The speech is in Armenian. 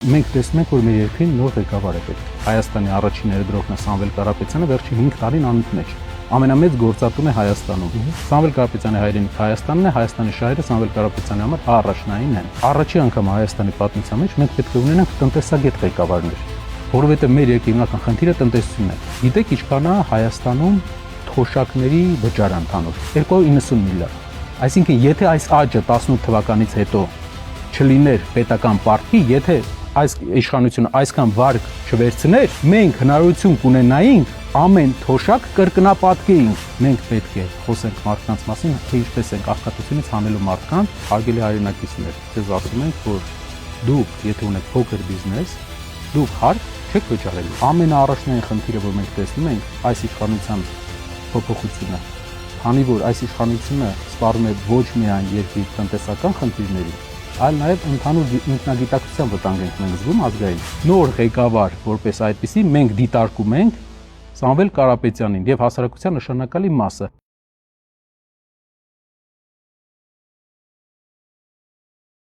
Մենք տեսնում ենք, որ մեր երկրին նոր ղեկավար է պետք։ Հայաստանի առաջին ներդրողն է Սամվել Կարապետյանը, վերջին 5 տարին անունն մեջ։ Ամենամեծ գործատուն է Հայաստանում։ Սամվել Կարապետյանի հայրենիքը Հայաստանն է, Հայաստանի շահերը Սամվել Կարապետյանի համար առաջնային են։ Առաջի անգամ Հայաստանի պատմության մեջ մենք պետք է ունենանք տնտեսագետ ղեկավարներ, որովհետև մեր երկրի հիմնական խնդիրը տնտեսությունն է։ Գիտեք, ինչքան է Հայաստանում թոշակների վճար ընդհանուր 290 միլիարդ։ Այսինքն, եթե այս աճը 18 թվականից հետո չլիներ պետական պարտքի, եթե այս իշխանությունը այսքան վարկ չվերցներ, մենք հնարավորություն կունենայինք ամեն թոշակ կրկնապատկեինք։ Մենք պետք է խոսենք մարդկանց մասին, թե ինչպես ենք աղքատությունից հանելու մարդկանց, հարգելի հայրենակիցներ, ձեզ ասում ենք, որ դուք, եթե ունեք փոքր բիզնես, դուք հարկ չեք վճարելու։ Ամենաառաջնային խնդիրը, որ մենք տեսնում ենք, այս իշխանության փոփոխությունը, քանի որ այս իշխանությունը սպառում է ոչ միայն երկրի տնտեսական խնդիրներին, այլ նաև ընդհանուր ինքնագիտակցության վտանգ ենք մենք զգում ազգային։ Նոր ղեկավար որպես այդպիսի մենք դիտարկում ենք Սամվել Կարապետյանին եւ հասարակության նշանակալի մասը։